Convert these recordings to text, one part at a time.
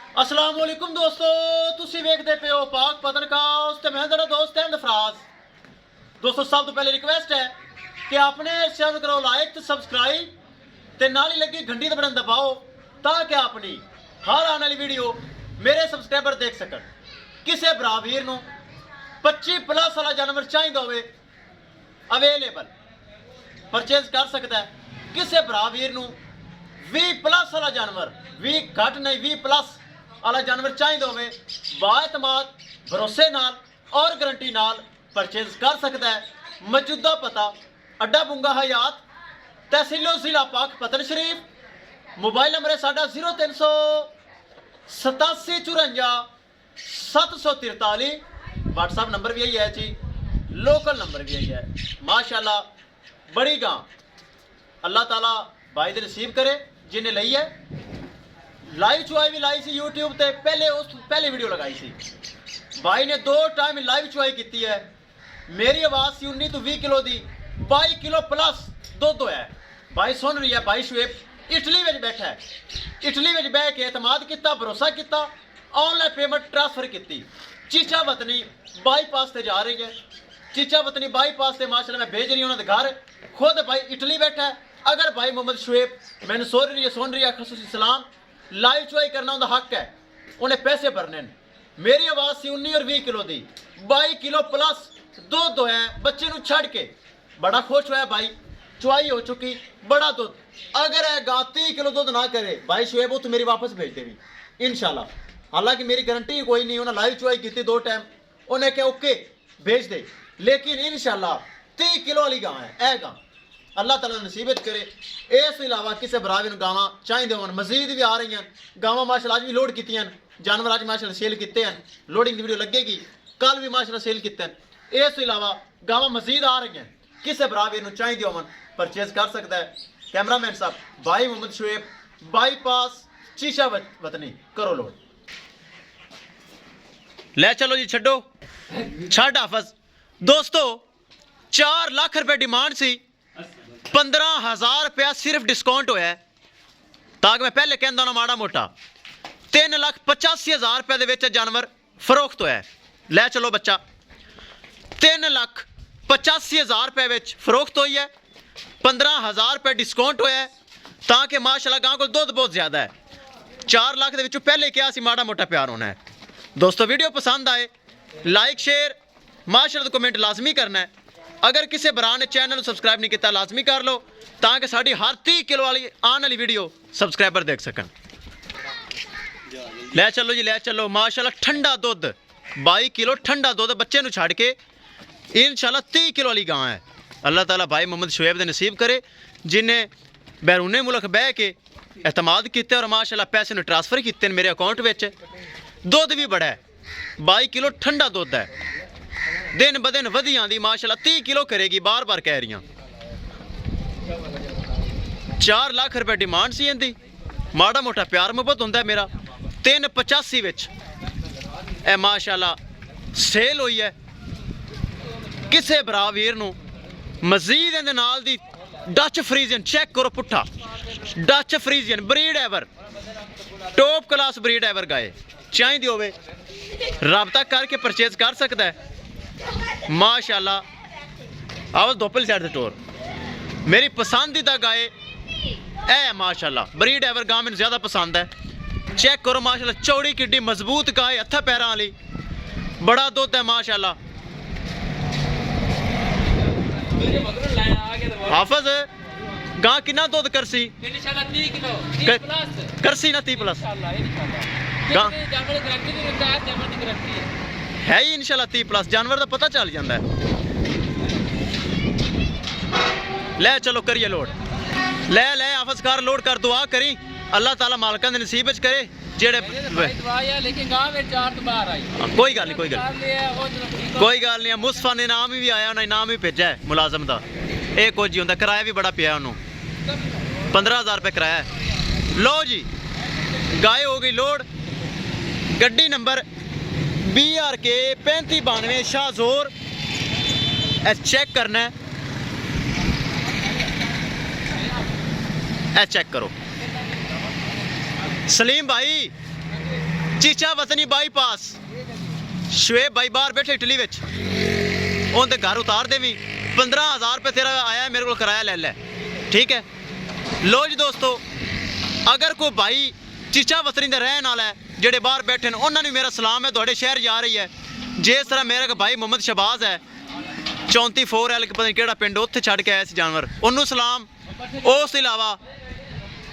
अस्सलाम वालेकुम दोस्तों, तुसी वेखदे पे हो पाक पत्रकास्ट ते मैं तेरा दोस्त है दफराज। दोस्तों सब तो पहले रिक्वेस्ट है कि अपने चैनल करो लाइक ते सब्सक्राइब ते नाल ही लगी घंटी दा बटन दबाओ ताकि अपनी हर आने वाली वीडियो मेरे सब्सक्राइबर देख सकन। किसी भरा वीर नूं 25+ वाला जानवर चाहिदा होवे अवेलेबल परचेज कर सकता है। किसी भरा वीर नूं 20+ वाला जानवर 20 घट नहीं 20+ वाला जानवर चाहिए होवे बाएतमाद भरोसे नाल और गारंटी नाल परचेज कर सकता है। मौजूदा पता अड्डा बुंगा हयात तहसीलो जिला पाक पतन शरीफ, मोबाइल नंबर है साडा 0387 54 743। व्हाट्सएप नंबर भी यही है जी, लोकल नंबर भी यही है। माशाल्लाह बड़ी गां अल्लाह ताला भाई दे नसीब करे जिन्हें लई है। लाइव चुआई भी लाई सी यूट्यूब ते पहले वीडियो लगाई सी। भाई ने 2 टाइम लाइव चुआई की है। मेरी आवाज़ सी 19 तो 20 किलो दी 22 किलो प्लस दुध होया है। भाई सुन रही है। भाई शुएब इटली में बैठा है। इटली में बह के एतमाद किया, भरोसा किया, ऑनलाइन पेमेंट ट्रांसफर की। चीचा वतनी बाईपास से जा रही है। चीचा वतनी बाईपास से माशाल्लाह मैं भेज रही हूँ उन्होंने घर। खुद भाई इटली बैठा है। अगर भाई मोहम्मद शुएब मैंने सुन रही है खसूसी सलाम लाइव चुआई करना उनका हक है, उन्हें पैसे भरने। मेरी आवाज़ सी 19 और 20 किलो दी 22 किलो प्लस दुध है। बच्चे नूं छड़ के बड़ा खुश होया भाई, चुआई हो चुकी, बड़ा दुध। अगर है गा 30 किलो दुध ना करे भाई शुएब वो तो मेरी वापस भेज देवी इंशाल्लाह। हालांकि मेरी गारंटी कोई नहीं, उन्हें लाइव चुआई की 2 टाइम, उन्हें क्या ओके भेज दे, लेकिन इंशाल्लाह 30 किलो वाली गां है। ए गां अल्लाह ताला नसीबत करे। इस अलावा किसी बराबर गावां चाहिए हो मजीद भी आ रही हैं गावां। माशाल्लाह आज भी लोड की जानवर, आज माशाल्लाह सेल किए हैं। लोडिंग की वीडियो लगेगी, कल भी माशाल्लाह सेल किए हैं। इस अलावा गावां मजीद आ रही हैं। किसी बराबर चाहिए हो परचेज कर सकता है। कैमरामैन साहब भाई मोहम्मद शुएब बाईपास चीशा वतनी करो लोड। ले चलो जी छो छड़ हाफज। दोस्तों 4 लाख रुपए डिमांड सी, 15,000 रुपया सिर्फ डिस्काउंट होया है ताकि मैं पहले कहता ना माड़ा मोटा 3,85,000 रुपये के जानवर फरोख्त होया है। लै चलो बच्चा 3,85,000 रुपये फरोख्त हुई है। 15,000 रुपये डिस्काउंट होया है ताकि माशाल्लाह गांव को दुध बहुत ज़्यादा है। 4 लाख के विचों पहले क्या सी माड़ा मोटा प्यार होना है। दोस्तों वीडियो पसंद आए लाइक शेयर माशाल्लाह कमेंट लाजमी करना है। अगर किसी भरा ने चैनल सब्सक्राइब नहीं किया लाजमी कर लो ताकि साड़ी हर 30 किलो वाली आने वाली वीडियो सब्सक्राइबर देख सकन। ले चलो जी ले चलो माशाल्लाह ठंडा दुध 22 किलो ठंडा दुध बच्चे नूं छड़ के इंशाल्लाह 30 किलो वाली गां है। अल्लाह ताला भाई मोहम्मद शुएब दे नसीब करे जिन्हें बैरूने मुल्क बह के एतमाद किया और माशाल्लाह पैसे नूं ट्रांसफर किए मेरे अकाउंट में। दुध भी बड़ा है, 22 किलो ठंडा दुध है। दिन ब दिन वधी आंदी माशाल्लाह 30 किलो करेगी, बार बार कह रही। 4 लाख रुपए डिमांड सी इनदी, माड़ा मोटा प्यार मुहब्बत होंदा है मेरा। 385 विच ए माशाल्लाह सेल हुई है। किसे भरा वीर नूं मजीद इहदे नाल दी डच फ्रीजियन चेक करो पुट्ठा Dutch Friesian breed ever top class breed ever गाय चाहिए होवे राबता करके परचेज कर सकता है। माशाल्लाह आवाज दोपल साइड से टोर मेरी पसंदीदा गाय है। माशाल्लाह ब्रीड एवर गां मैंने ज़्यादा पसंद है। चेक करो माशाल्लाह चौड़ी किड्डी मजबूत गाय, हत्था पैरां वाली, बड़ा दुध है माशाल्लाह। हाफज गां कितना दुध करसी करसी ना 30+ गां है ही इंशाल्लाह 30+ जानवर का पता चल जाता है। ले चलो करिए लोड, ले ले हाफज कर लोड कर, दुआ करी अल्लाह ताला मालकां दे नसीब च करे जेड़े कोई गल नहीं कोई गल नहीं। मुस्तफा ने इनाम भी आया, उन्हें इनाम भी भेजा है मुलाजम का। एक कुछ ही होंगे, किराया भी बड़ा पिया उन्होंने 15,000 रुपये किराया है। लो जी गाय हो गई लोड। गड्डी नंबर BRK 3592 शाहजोर चेक करना है। चेक करो सलीम भाई चीचा वतनी बाईपास शुएब भाई बाहर बैठे इटली विच उनके घर उतार दे भी 15,000 रुपये तेरा आया है मेरे को किराया ले लै ठीक है। लो जी दोस्तों अगर कोई भाई चीचा वतनी का रहने वाला है जेडे बाहर बैठे उन्होंने मेरा सलाम है तुहाडे शहर जा रही है जिस तरह मेरा भाई मोहम्मद शहबाज है 34L पता नहीं केड़ा पिंड उत्थे छड़ के आया सी जानवर उन्होंने सलाम। उस अलावा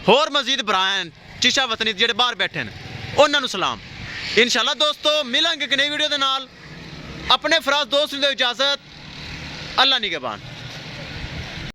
होर मजीद ब्रायन चीचा वतनी जेडे बाहर बैठे हैं उन्होंने सलाम। इंशाल्लाह दोस्तों मिलेंगे एक नई वीडियो के नाल। अपने फराज दोस्त को इजाजत अल्लाह निगहबान।